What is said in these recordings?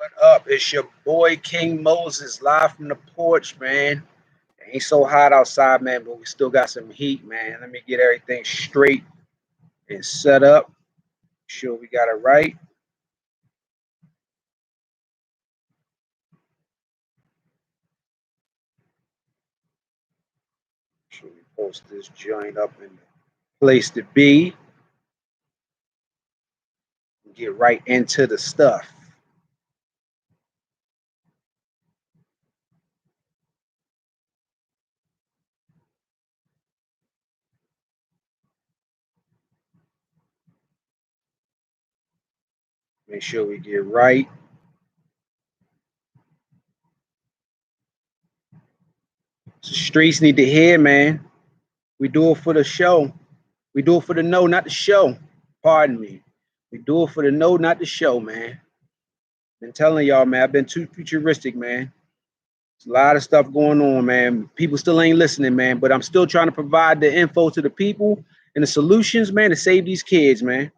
What up? It's your boy King Moses live from the porch, man. It ain't so hot outside, man, but we still got some heat, man. Let me get everything straight and set up. Sure we got it right. Sure we post this joint up in the place to be. Get right into the stuff. Make sure we get right. The streets need to hear, man. We do it for the show. We do it for the know, not the show. Pardon me. We do it for the know, not the show, man. Been telling y'all, man. I've been too futuristic, man. There's a lot of stuff going on, man. People still ain't listening, man. But I'm still trying to provide the info to the people and the solutions, man, to save these kids, man.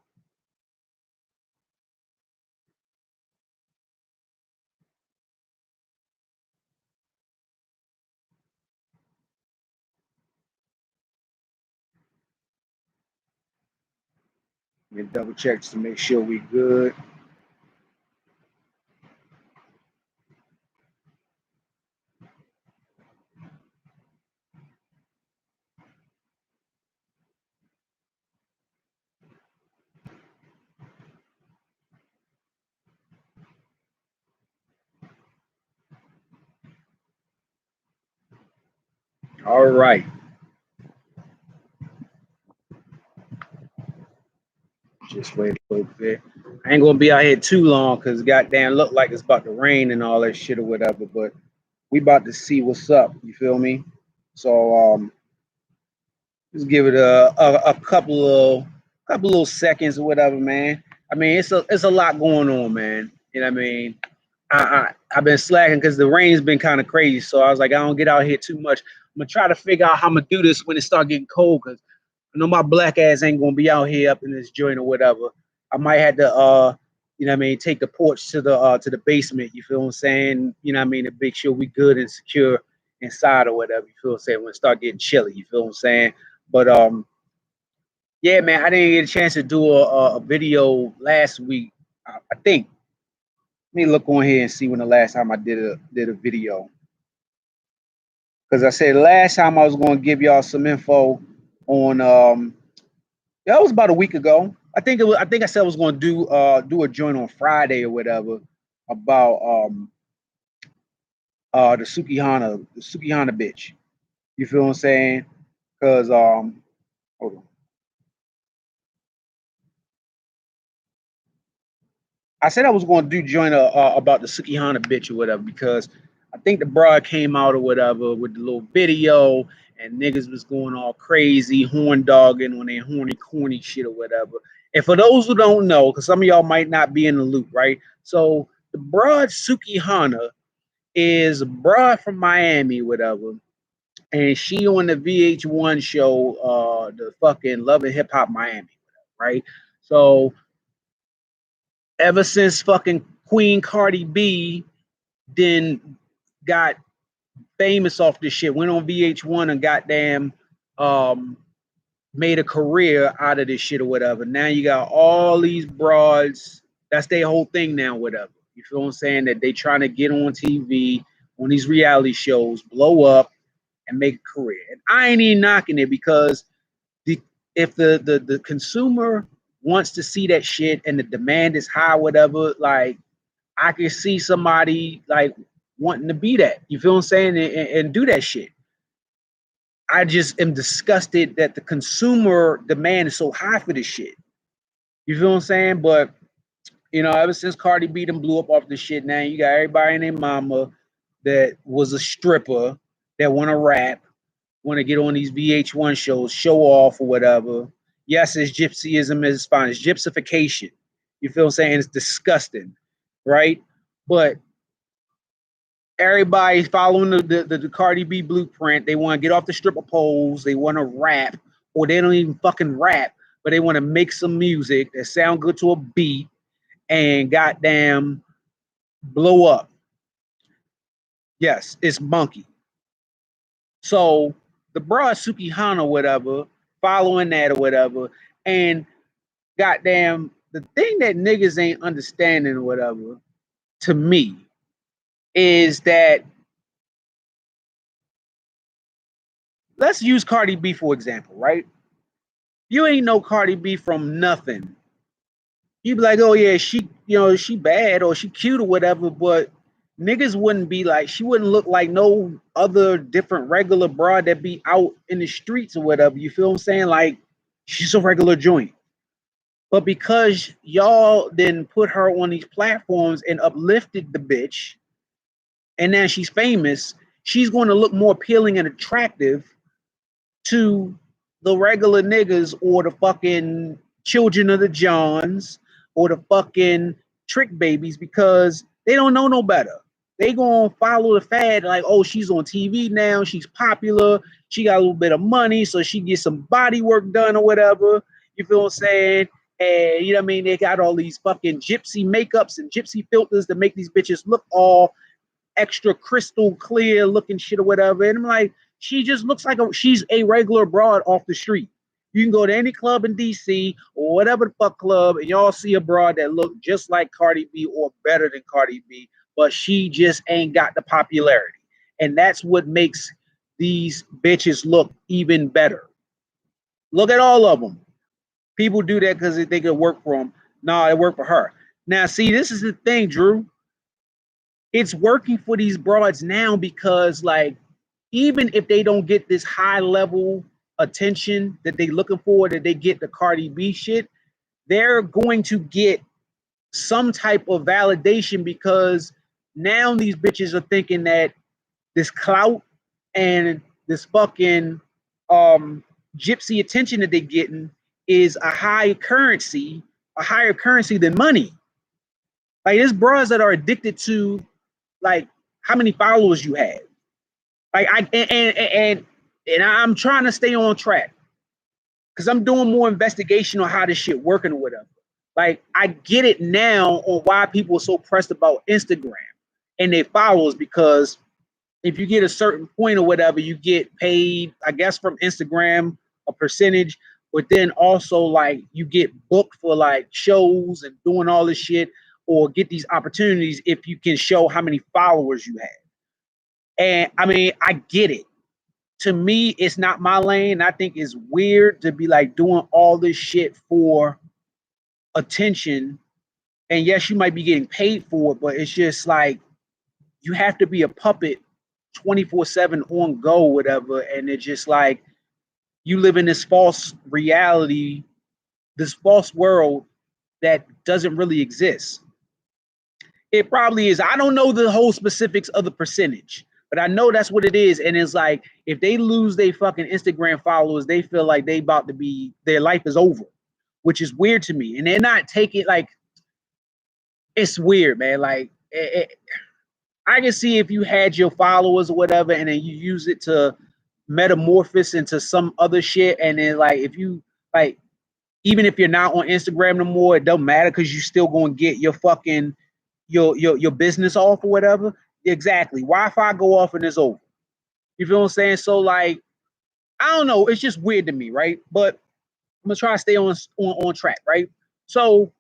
Let me double check to make sure we good. All right. Just wait a little bit. I ain't gonna be out here too long because goddamn look like it's about to rain and all that shit or whatever. But we about to see what's up. You feel me? So just give it a couple little seconds or whatever, man. I mean, it's a lot going on, man. You know what I mean? I've been slacking because the rain's been kind of crazy. So I was like, I don't get out here too much. I'm gonna try to figure out how I'm gonna do this when it start getting cold because I know my black ass ain't gonna be out here up in this joint or whatever. I might have to you know what I mean, take the porch to the basement, you feel what I'm saying? You know what I mean, to make sure we good and secure inside or whatever, you feel what I'm saying, when it start getting chilly, you feel what I'm saying? But yeah, man, I didn't get a chance to do a video last week. I think. Let me look on here and see when the last time I did a video. Because I said last time I was going to give y'all some info on that was about a week ago. I think I said I was going to do a joint on Friday or whatever about the Sukihana bitch. You feel what I'm saying? Because hold on. I said I was going to do joint about the Sukihana bitch or whatever because I think the broad came out or whatever with the little video and niggas was going all crazy, horn dogging on their horny, corny shit or whatever. And for those who don't know, because some of y'all might not be in the loop, right? So the broad Sukihana is a broad from Miami, whatever, and she on the VH1 show, the fucking Love and Hip Hop Miami, right? So ever since fucking Queen Cardi B then got famous off this shit, went on VH1 and goddamn made a career out of this shit or whatever. Now you got all these broads. That's their whole thing now, whatever. You feel what I'm saying? That they trying to get on TV, on these reality shows, blow up, and make a career. And I ain't even knocking it because the if the consumer wants to see that shit and the demand is high, whatever, like I can see somebody like wanting to be that. You feel what I'm saying? And do that shit. I just am disgusted that the consumer demand is so high for this shit. You feel what I'm saying? But you know, ever since Cardi B them blew up off this shit, now you got everybody and their mama that was a stripper that want to rap, want to get on these VH1 shows, show off or whatever. Yes, it's gypsyism, it's fine. It's gypsification. You feel what I'm saying? It's disgusting, right? But everybody's following the Cardi B blueprint. They want to get off the stripper poles. They want to rap, or they don't even fucking rap, but they want to make some music that sound good to a beat and goddamn blow up. Yes, it's monkey. So the broad Sukihana, whatever, following that or whatever, and goddamn, the thing that niggas ain't understanding or whatever, to me, is that let's use Cardi B for example, right? You ain't know Cardi B from nothing. You be like, oh yeah, she, she bad or she cute or whatever, but niggas wouldn't be like, she wouldn't look like no other different regular broad that be out in the streets or whatever. You feel what I'm saying? Like, she's a regular joint. But because y'all then put her on these platforms and uplifted the bitch, and now she's famous, she's going to look more appealing and attractive to the regular niggas or the fucking children of the Johns or the fucking trick babies because they don't know no better. They gonna follow the fad like, oh, she's on TV now, she's popular, she got a little bit of money, so she gets some body work done or whatever. You feel what I'm saying? And you know what I mean? They got all these fucking gypsy makeups and gypsy filters to make these bitches look all extra crystal clear looking shit or whatever. And I'm like, she just looks like she's a regular broad off the street. You can go to any club in DC or whatever the fuck club, and y'all see a broad that look just like Cardi B or better than Cardi B, but she just ain't got the popularity. And that's what makes these bitches look even better. Look at all of them. People do that because they think it work for them. No, it worked for her. Now, see, this is the thing, Drew. It's working for these broads now because, like, even if they don't get this high level attention that they looking for, that they get the Cardi B shit, they're going to get some type of validation because now these bitches are thinking that this clout and this fucking gypsy attention that they're getting is a higher currency than money. Like, there's bras that are addicted to like how many followers you have. Like and I'm trying to stay on track because I'm doing more investigation on how this shit working or whatever. Like, I get it now on why people are so pressed about Instagram and their followers, because if you get a certain point or whatever, you get paid, I guess, from Instagram a percentage, but then also like you get booked for like shows and doing all this shit or get these opportunities if you can show how many followers you have. And I mean, I get it. To me, it's not my lane. I think it's weird to be like doing all this shit for attention. And yes, you might be getting paid for it, but it's just like you have to be a puppet 24/7 on go, whatever. And it's just like you live in this false reality, this false world that doesn't really exist. It probably is. I don't know the whole specifics of the percentage, but I know that's what it is. And it's like if they lose their fucking Instagram followers, they feel like they about to be, their life is over, which is weird to me. And they're not taking like, it's weird, man. Like I can see if you had your followers or whatever, and then you use it to metamorphose into some other shit, and then like if you like, even if you're not on Instagram no more, it don't matter because you still gonna get your fucking your business off or whatever. Exactly. Wi-Fi go off and it's over. You feel what I'm saying? So like, I don't know. It's just weird to me, right? But I'm gonna try to stay on track, right? So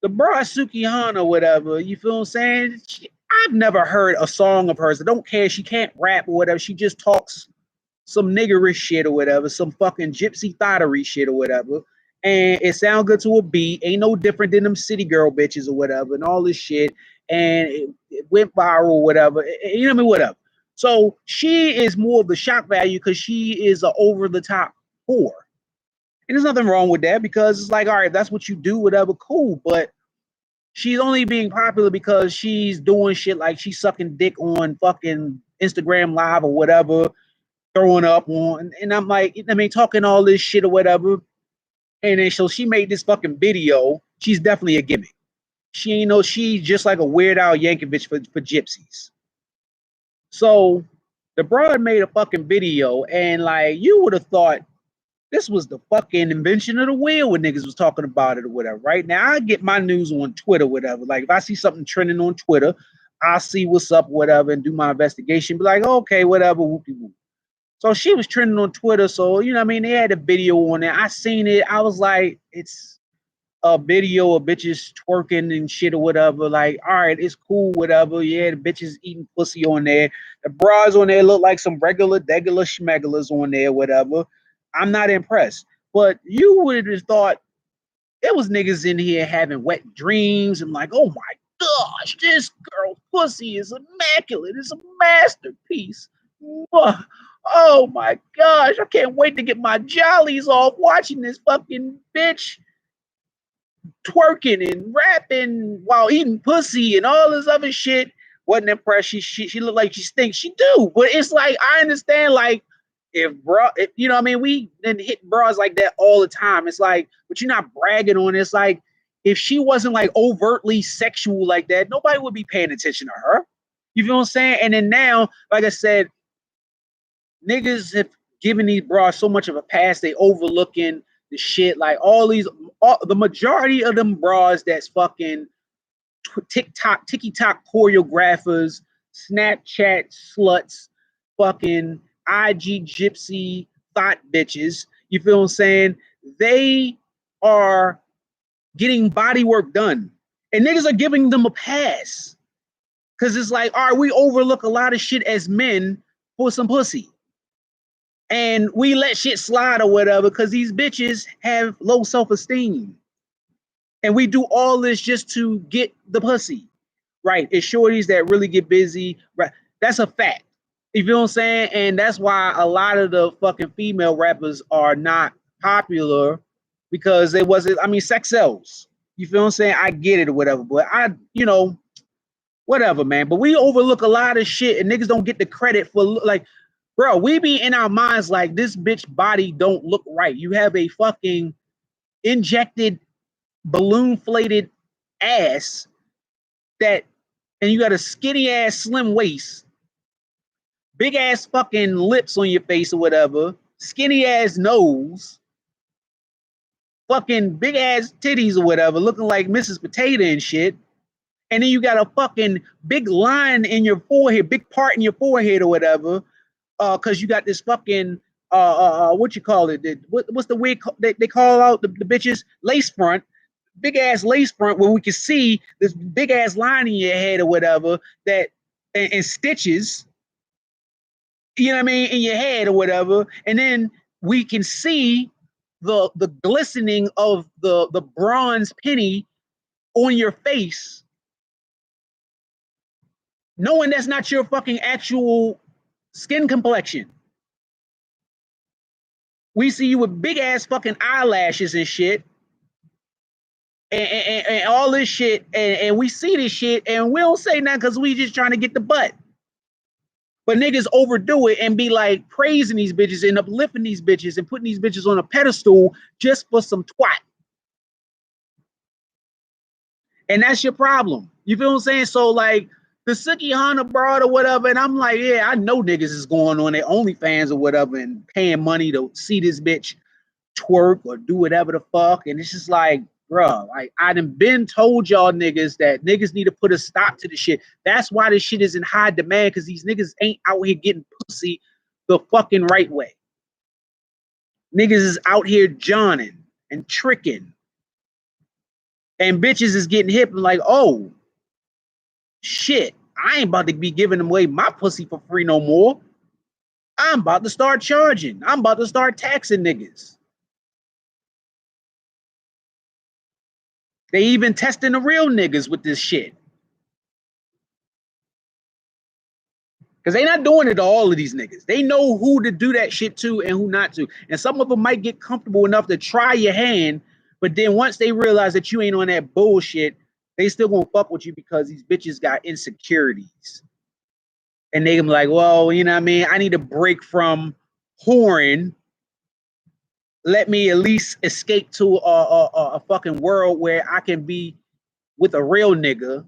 the broad Sukihana or whatever, you feel what I'm saying? I've never heard a song of hers. I don't care. She can't rap or whatever. She just talks some niggerish shit or whatever, some fucking gypsy thottery shit or whatever. And it sounds good to a beat. Ain't no different than them city girl bitches or whatever and all this shit. And it went viral or whatever. You know what I mean? Whatever. So she is more of the shock value because she is an over the top whore. And there's nothing wrong with that because it's like, all right, if that's what you do, whatever, cool. But she's only being popular because she's doing shit like she's sucking dick on fucking Instagram Live or whatever, throwing up on, and I'm like, I mean, talking all this shit or whatever. And then so she made this fucking video. She's definitely a gimmick. She ain't no, she's just like a Weird Al Yankovic for gypsies. So the broad made a fucking video, and like you would have thought this was the fucking invention of the wheel when niggas was talking about it or whatever. Right now, I get my news on Twitter, whatever. Like if I see something trending on Twitter, I'll see what's up, whatever, and do my investigation. Be like, okay, whatever, whoopie whoop. So she was trending on Twitter. So, you know what I mean? They had a video on there. I seen it. I was like, it's a video of bitches twerking and shit or whatever. Like, all right, it's cool, whatever. Yeah, the bitches eating pussy on there. The bras on there look like some regular, degular schmegulas on there, whatever. I'm not impressed. But you would have thought there was niggas in here having wet dreams and like, oh my gosh, this girl's pussy is immaculate. It's a masterpiece. Oh my gosh, I can't wait to get my jollies off watching this fucking bitch twerking and rapping while eating pussy and all this other shit. Wasn't impressed. She looked like she stinks. She do, but it's like I understand. Like if you know what I mean, we then hit bras like that all the time. It's like, but you're not bragging on it. It's like if she wasn't like overtly sexual like that, nobody would be paying attention to her. You feel what I'm saying? And then now, like I said, niggas have given these bras so much of a pass. They overlooking the shit. Like the majority of them bras that's fucking TikTok choreographers, Snapchat sluts, fucking IG gypsy thought bitches. You feel what I'm saying? They are getting body work done. And niggas are giving them a pass. Cause it's like, all right, we overlook a lot of shit as men for some pussy. And we let shit slide or whatever because these bitches have low self-esteem. And we do all this just to get the pussy. Right. It's shorties that really get busy. Right. That's a fact. You feel what I'm saying? And that's why a lot of the fucking female rappers are not popular because it wasn't, I mean, sex sells. You feel what I'm saying? I get it or whatever. But whatever, man. But we overlook a lot of shit and niggas don't get the credit for, like, bro, we be in our minds like this bitch body don't look right. You have a fucking injected, balloon-flated ass that, and you got a skinny ass slim waist, big ass fucking lips on your face or whatever, skinny ass nose, fucking big ass titties or whatever, looking like Mrs. Potato and shit. And then you got a fucking big line in your forehead, big part in your forehead or whatever, because you got this fucking what you call it? What's the wig they call out the bitches? Lace front. Big ass lace front where we can see this big ass line in your head or whatever that and stitches, you know what I mean, in your head or whatever, and then we can see the glistening of the bronze penny on your face, knowing that's not your fucking actual skin complexion. We see you with big ass fucking eyelashes and shit. And all this shit, and we see this shit, and we don't say nothing because we just trying to get the butt. But niggas overdo it and be like praising these bitches and uplifting these bitches and putting these bitches on a pedestal just for some twat. And that's your problem. You feel what I'm saying? So like the Sukihanas broad or whatever, and I'm like, yeah, I know niggas is going on their OnlyFans or whatever and paying money to see this bitch twerk or do whatever the fuck. And it's just like, bro, like I done been told y'all niggas that niggas need to put a stop to the shit. That's why this shit is in high demand, because these niggas ain't out here getting pussy the fucking right way. Niggas is out here johnning and tricking. And bitches is getting hip and like, oh, shit, I ain't about to be giving away my pussy for free no more. I'm about to start charging. I'm about to start taxing niggas. They even testing the real niggas with this shit. Because they not doing it to all of these niggas. They know who to do that shit to and who not to. And some of them might get comfortable enough to try your hand, but then once they realize that you ain't on that bullshit, they still gonna fuck with you because these bitches got insecurities. And they can be like, well, you know what I mean? I need a break from whoring. Let me at least escape to a fucking world where I can be with a real nigga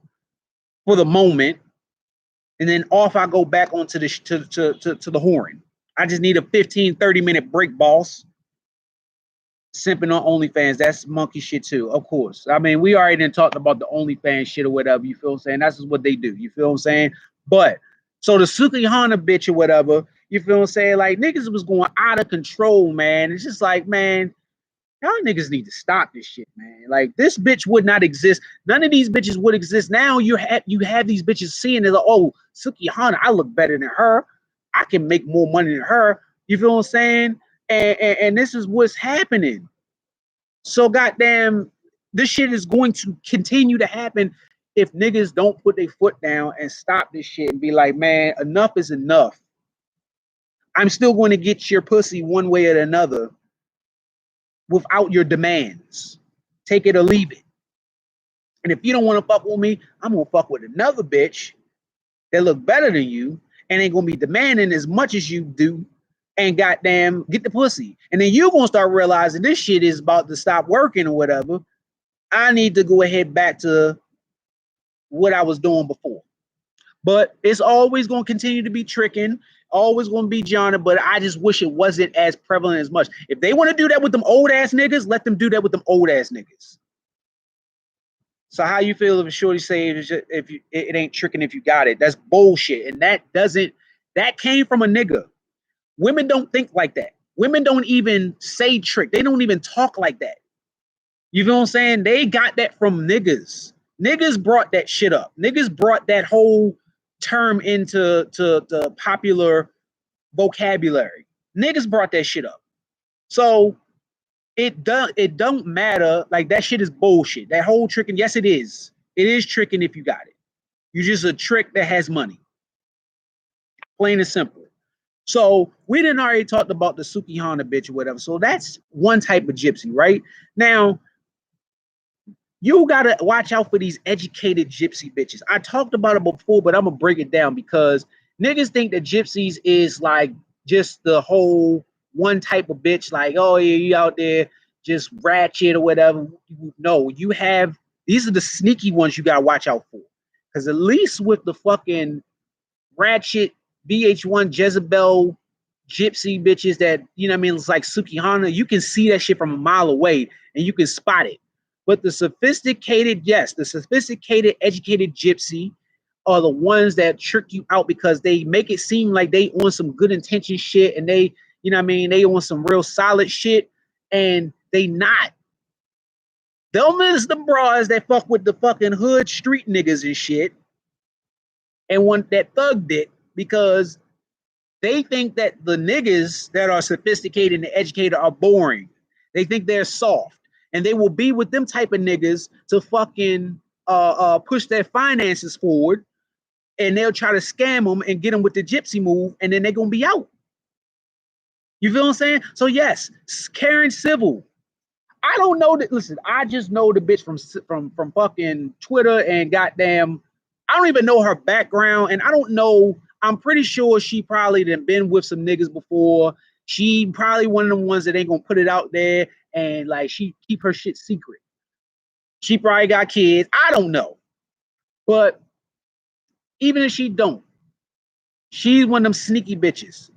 for the moment, and then off I go back onto the to the whoring. I just need a 15-30 minute break, boss. Simping on OnlyFans, that's monkey shit too, of course. I mean, we already done talked about the OnlyFans shit or whatever, you feel what I'm saying? That's just what they do, you feel what I'm saying? But, so the Sukihana bitch or whatever, you feel what I'm saying? Like, niggas was going out of control, man. It's just like, man, y'all niggas need to stop this shit, man. Like, this bitch would not exist. None of these bitches would exist. Now you have these bitches seeing it, like, oh, Sukihana, I look better than her. I can make more money than her. You feel what I'm saying? And this is what's happening. So goddamn, this shit is going to continue to happen if niggas don't put their foot down and stop this shit and be like, man, enough is enough. I'm still going to get your pussy one way or another without your demands. Take it or leave it. And if you don't want to fuck with me, I'm gonna fuck with another bitch that look better than you and ain't gonna be demanding as much as you do, and goddamn get the pussy. And then you're gonna start realizing this shit is about to stop working or whatever. I need to go ahead back to what I was doing before. But it's always gonna continue to be tricking, always gonna be Johnny, but I just wish it wasn't as prevalent as much. If they want to do that with them old ass niggas, let them do that with them old ass niggas. So how you feel if a shorty say if you it ain't tricking if you got it? That's bullshit, and that came from a nigga. Women don't think like that. Women don't even say trick. They don't even talk like that. You feel what I'm saying? They got that from niggas. Niggas brought that shit up. Niggas brought that whole term into the popular vocabulary. Niggas brought that shit up. So it don't matter. Like, that shit is bullshit. That whole tricking, yes, it is. It is tricking if you got it. You're just a trick that has money. Plain and simple. So we didn't already talked about the Sukihana bitch or whatever. So that's one type of gypsy, right? Now, you gotta watch out for these educated gypsy bitches. I talked about it before, but I'm gonna break it down because niggas think that gypsies is like just the whole one type of bitch, like, oh yeah, you out there just ratchet or whatever. No, you have, these are the sneaky ones you gotta watch out for. Because at least with the fucking ratchet VH1 Jezebel gypsy bitches that, you know what I mean, it's like Sukihana, you can see that shit from a mile away and you can spot it. But the sophisticated, yes, the sophisticated, educated gypsy are the ones that trick you out because they make it seem like they on some good intention shit and they, you know what I mean, they on some real solid shit, and they not. Them is the bras that fuck with the fucking hood street niggas and shit and want that thug dick because they think that the niggas that are sophisticated and educated are boring. They think they're soft. And they will be with them type of niggas to fucking push their finances forward, and they'll try to scam them and get them with the gypsy move, and then they're gonna be out. You feel what I'm saying? So yes, Karen Civil. I don't know that. Listen, I just know the bitch from fucking Twitter and goddamn. I don't even know her background, and I don't know. I'm pretty sure she probably done been with some niggas before. She probably one of the ones that ain't gonna put it out there, and like she keep her shit secret. She probably got kids. I don't know, but even if she don't, she's one of them sneaky bitches.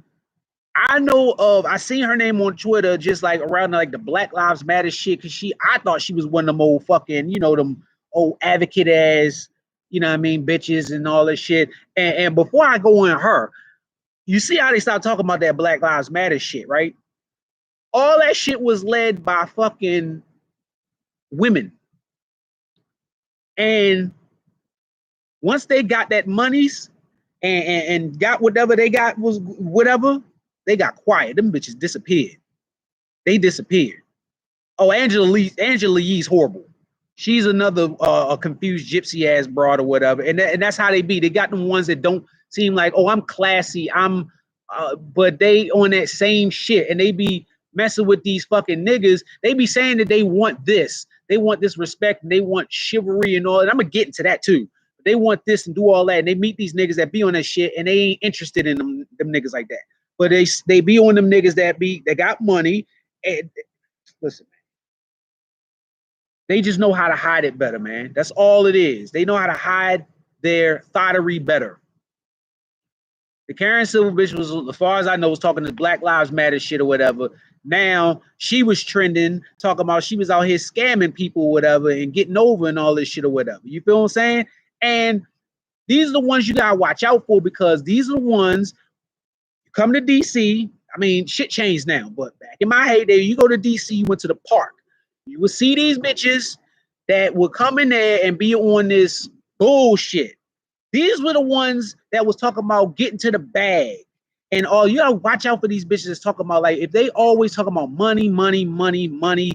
I know of. I seen her name on Twitter, just like around like the Black Lives Matter shit. Cause I thought she was one of them old fucking, you know, them old advocate ass, you know what I mean, bitches and all that shit. And before I go on her, you see how they start talking about that Black Lives Matter shit, right? All that shit was led by fucking women. And once they got that monies and got whatever they got was whatever, they got quiet. Them bitches disappeared. They disappeared. Oh, Angela Yee's horrible. She's another confused gypsy ass broad or whatever. And that's how they be. They got them ones that don't seem like, oh, I'm classy. But they on that same shit. And they be messing with these fucking niggas. They be saying that they want this. They want this respect and they want chivalry and all. And I'm going to get into that too. They want this and do all that. And they meet these niggas that be on that shit and they ain't interested in them niggas like that. But they be on them niggas that got money. And listen, man, they just know how to hide it better, man. That's all it is. They know how to hide their thottery better. The Karen Civil bitch was, as far as I know, was talking this Black Lives Matter shit or whatever. Now she was trending, talking about she was out here scamming people or whatever and getting over and all this shit or whatever. You feel what I'm saying? And these are the ones you gotta watch out for, because these are the ones you come to DC. I mean, shit changed now, but back in my heyday, you go to DC, you went to the park. You would see these bitches that would come in there and be on this bullshit. These were the ones that was talking about getting to the bag. And all you gotta watch out for these bitches that's talking about, like, if they always talking about money, money, money, money,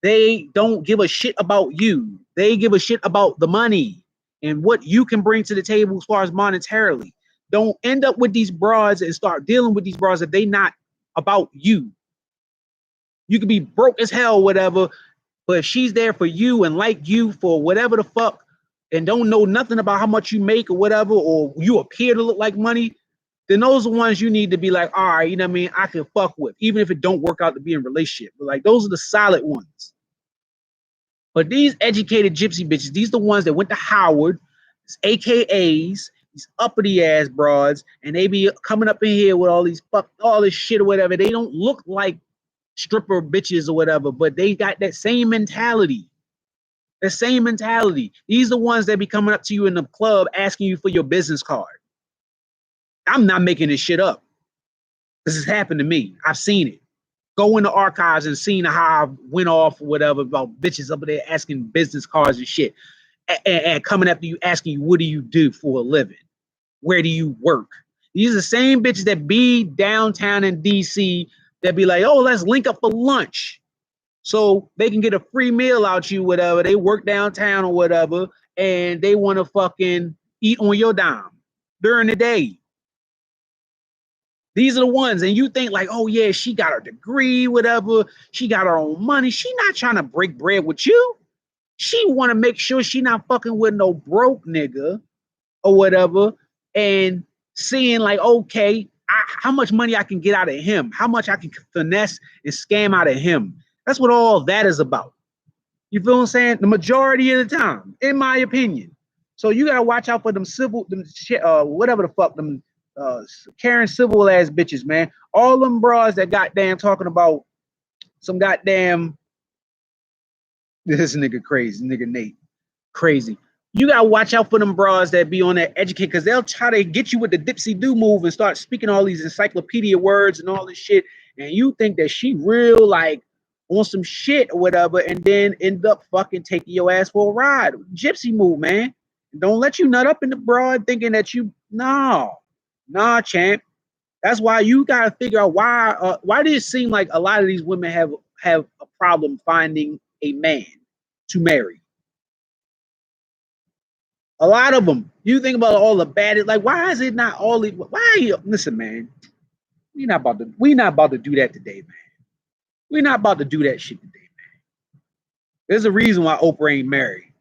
they don't give a shit about you. They give a shit about the money and what you can bring to the table as far as monetarily. Don't end up with these broads and start dealing with these broads if they not about you. You could be broke as hell, whatever, but if she's there for you and like you for whatever the fuck, and don't know nothing about how much you make or whatever, or you appear to look like money, then those are the ones you need to be like, all right, you know what I mean? I can fuck with, even if it don't work out to be in a relationship. But like, those are the solid ones. But these educated gypsy bitches, these are the ones that went to Howard, AKAs, these uppity ass broads, and they be coming up in here with all this shit or whatever. They don't look like stripper bitches or whatever, but they got that same mentality. The same mentality. These are the ones that be coming up to you in the club asking you for your business card. I'm not making this shit up. This has happened to me. I've seen it. Go in the archives and seen how I went off or whatever about bitches up there asking business cards and shit. And coming after you asking you, what do you do for a living? Where do you work? These are the same bitches that be downtown in DC that be like, oh, let's link up for lunch. So they can get a free meal out you, whatever. They work downtown or whatever, and they want to fucking eat on your dime during the day. These are the ones, and you think like, oh yeah, she got her degree, whatever. She got her own money. She not trying to break bread with you. She want to make sure she not fucking with no broke nigga or whatever, and seeing like, okay, how much money I can get out of him, how much I can finesse and scam out of him. That's what all that is about. You feel what I'm saying? The majority of the time, in my opinion. So you gotta watch out for them whatever the fuck, them Karen civil ass bitches, man. All them bras that goddamn talking about some goddamn, this nigga crazy, nigga Nate, crazy. You gotta watch out for them bras that be on that educate, because they'll try to get you with the dipsy do move and start speaking all these encyclopedia words and all this shit, and you think that she real like on some shit or whatever, and then end up fucking taking your ass for a ride. Gypsy move, man. Don't let you nut up in the broad thinking that you, nah, champ. That's why you gotta figure out why does it seem like a lot of these women have a problem finding a man to marry. A lot of them. You think about all the bad, like, why is it not all the, why are you, listen, man, we not about to do that today, man. We're not about to do that shit today, man. There's a reason why Oprah ain't married.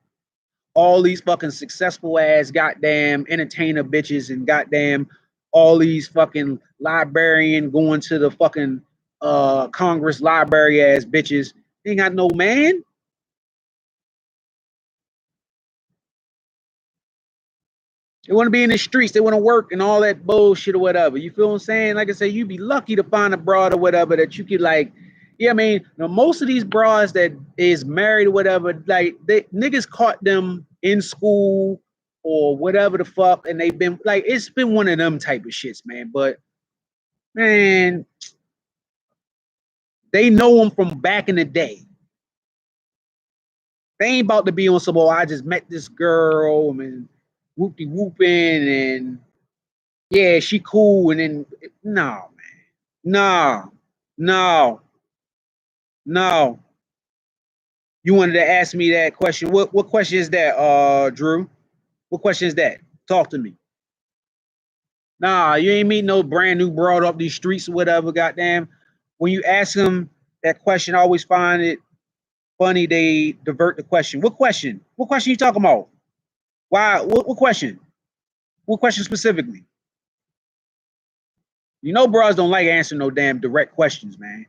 All these fucking successful ass goddamn entertainer bitches and goddamn all these fucking librarian going to the fucking Congress library ass bitches. They ain't got no man. They want to be in the streets. They want to work and all that bullshit or whatever. You feel what I'm saying? Like I said, you'd be lucky to find a broad or whatever that you could like. Yeah, I mean, most of these broads that is married or whatever, like niggas caught them in school or whatever the fuck, and they've been like, it's been one of them type of shits, man. But man, they know them from back in the day. They ain't about to be on some, oh, I just met this girl and whoopty whooping and yeah, she cool, and then no, man, no. You wanted to ask me that question. What question is that, Drew? What question is that? Talk to me. Nah, you ain't meeting no brand new broad up these streets or whatever. Goddamn, when you ask them that question, I always find it funny. They divert the question. What question? What question you talking about? Why? What question? What question specifically? You know, bros don't like answering no damn direct questions, man.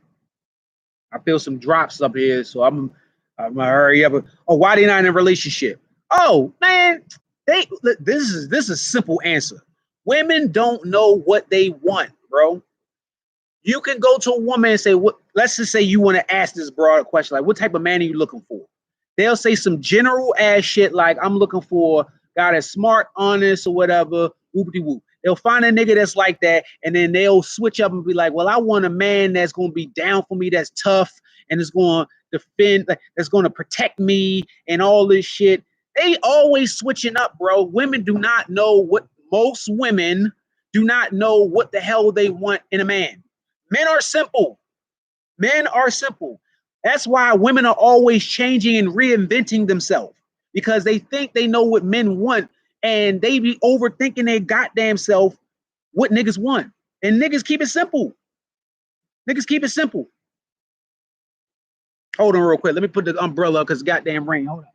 I feel some drops up here, so I'm gonna hurry up. Oh, why they not in a relationship? Oh man, this is a simple answer. Women don't know what they want, bro. You can go to a woman and say, "What?" Let's just say you want to ask this broad question, like, "What type of man are you looking for?" They'll say some general ass shit like, "I'm looking for a guy that's smart, honest, or whatever." Whoopity whoop. They'll find a nigga that's like that, and then they'll switch up and be like, "Well, I want a man that's gonna be down for me, that's tough, and is going to defend, that's going to protect me, and all this shit." They always switching up, bro. Women do not know what most women do not know what the hell they want in a man. Men are simple. Men are simple. That's why women are always changing and reinventing themselves because they think they know what men want and they be overthinking their goddamn self what niggas want. And niggas keep it simple. Niggas keep it simple. Hold on real quick. Let me put the umbrella because goddamn rain. Hold on.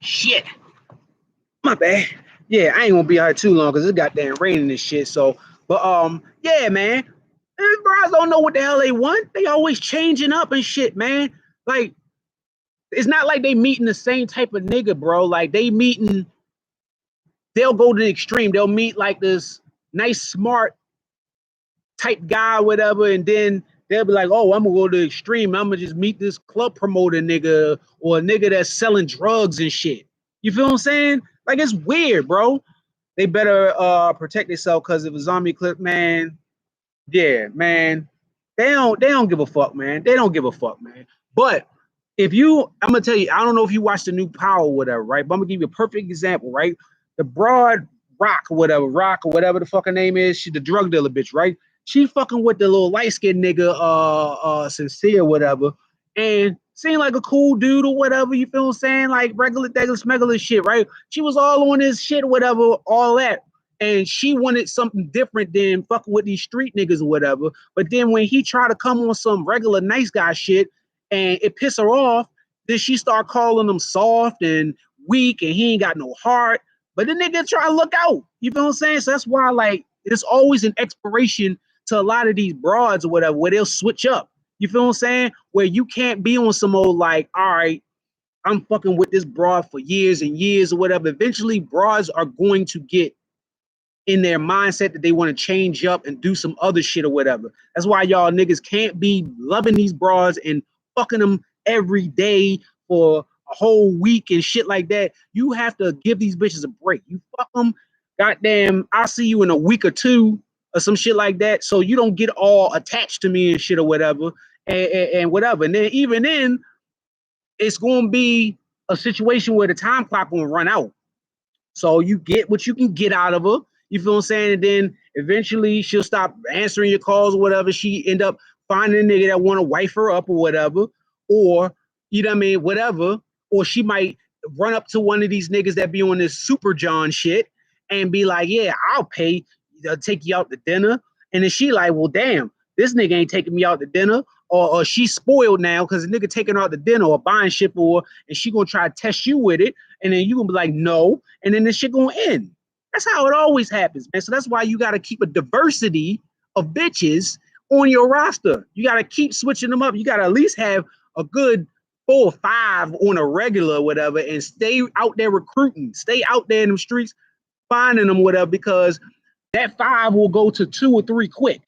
Shit. My bad. Yeah, I ain't gonna be out too long because it's goddamn raining and shit. So, but yeah, man. And bros don't know what the hell they want. They always changing up and shit, man. Like, it's not like they meeting the same type of nigga, bro. Like they meeting, they'll go to the extreme. They'll meet like this nice, smart type guy, whatever, and then they'll be like, "Oh, I'm gonna go to the extreme. I'm gonna just meet this club promoter nigga or a nigga that's selling drugs and shit." You feel what I'm saying? Like it's weird, bro. They better protect themselves because if a zombie clip, man, yeah, man, they don't give a fuck, man. They don't give a fuck, man. But if you, I'm gonna tell you, I don't know if you watched the new Power or whatever, right? But I'm gonna give you a perfect example, right? The broad Rock or whatever the fucking name is, she the drug dealer bitch, right? She fucking with the little light skinned nigga, Sincere, whatever, and seemed like a cool dude or whatever. You feel what I'm saying? Like regular, smuggler shit, right? She was all on this shit, whatever, all that. And she wanted something different than fucking with these street niggas or whatever. But then when he tried to come on some regular nice guy shit and it pissed her off, then she start calling him soft and weak and he ain't got no heart. But the nigga try to look out. You feel what I'm saying? So that's why like there's always an expiration to a lot of these broads or whatever where they'll switch up. You feel what I'm saying? Where you can't be on some old like, all right, I'm fucking with this broad for years and years or whatever. Eventually, broads are going to get in their mindset that they want to change up and do some other shit or whatever. That's why y'all niggas can't be loving these broads and fucking them every day for a whole week and shit like that. You have to give these bitches a break. You fuck them, goddamn, I'll see you in a week or two or some shit like that. So you don't get all attached to me and shit or whatever and whatever. And then even then, it's going to be a situation where the time clock will run out. So you get what you can get out of her. You feel what I'm saying? And then eventually she'll stop answering your calls or whatever. She end up finding a nigga that want to wife her up or whatever. Or, you know what I mean, whatever. Or she might run up to one of these niggas that be on this Super John shit and be like, yeah, I'll pay, take you out to dinner. And then she like, well, damn, this nigga ain't taking me out to dinner. Or she's spoiled now because the nigga taking her out to dinner or buying shit for her and she gonna try to test you with it. And then you gonna be like, no. And then this shit gonna end. That's how it always happens, man. So that's why you gotta keep a diversity of bitches on your roster. You gotta keep switching them up. You gotta at least have a good 4 or 5 on a regular or whatever and stay out there recruiting. Stay out there in the streets finding them, whatever, because that 5 will go to 2 or 3 quick.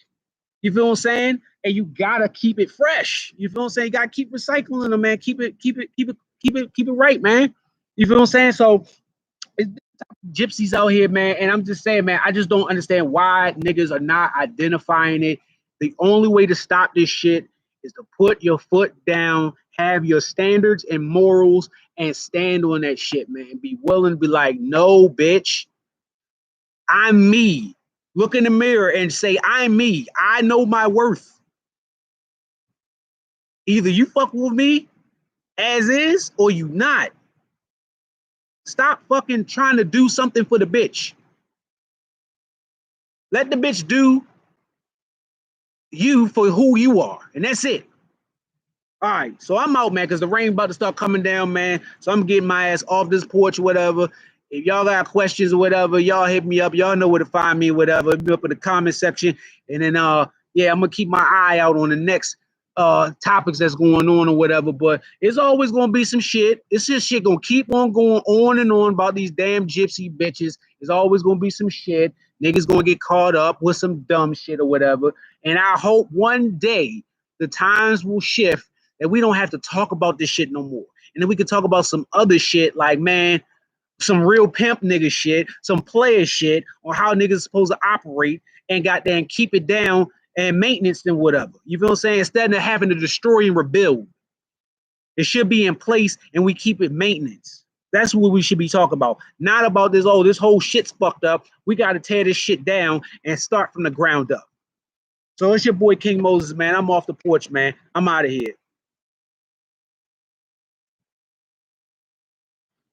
You feel what I'm saying? And you gotta keep it fresh. You feel what I'm saying? You gotta keep recycling them, man. Keep it right, man. You feel what I'm saying? So it's gypsies out here, man. And I'm just saying, man, I just don't understand why niggas are not identifying it. The only way to stop this shit is to put your foot down, have your standards and morals, and stand on that shit, man. Be willing to be like, no, bitch, I'm me. Look in the mirror and say, I'm me. I know my worth. Either you fuck with me as is or you not. Stop fucking trying to do something for the bitch. Let the bitch do you for who you are. And that's it. All right. So I'm out, man, because the rain about to start coming down, man. So I'm getting my ass off this porch or whatever. If y'all got questions or whatever, y'all hit me up. Y'all know where to find me, whatever. Hit me up in the comment section. And then yeah, I'm gonna keep my eye out on the next topics that's going on or whatever. But it's always gonna be some shit. It's just shit gonna keep on going on and on about these damn gypsy bitches. There's always gonna be some shit. Niggas gonna get caught up with some dumb shit or whatever. And I hope one day the times will shift that we don't have to talk about this shit no more. And then we can talk about some other shit like, man, some real pimp nigga shit, some player shit on how niggas supposed to operate and goddamn keep it down and maintenance and whatever. You feel what I'm saying? Instead of having to destroy and rebuild, it should be in place and we keep it maintenance. That's what we should be talking about. Not about this, oh, this whole shit's fucked up. We got to tear this shit down and start from the ground up. So it's your boy King Moses, man. I'm off the porch, man. I'm out of here.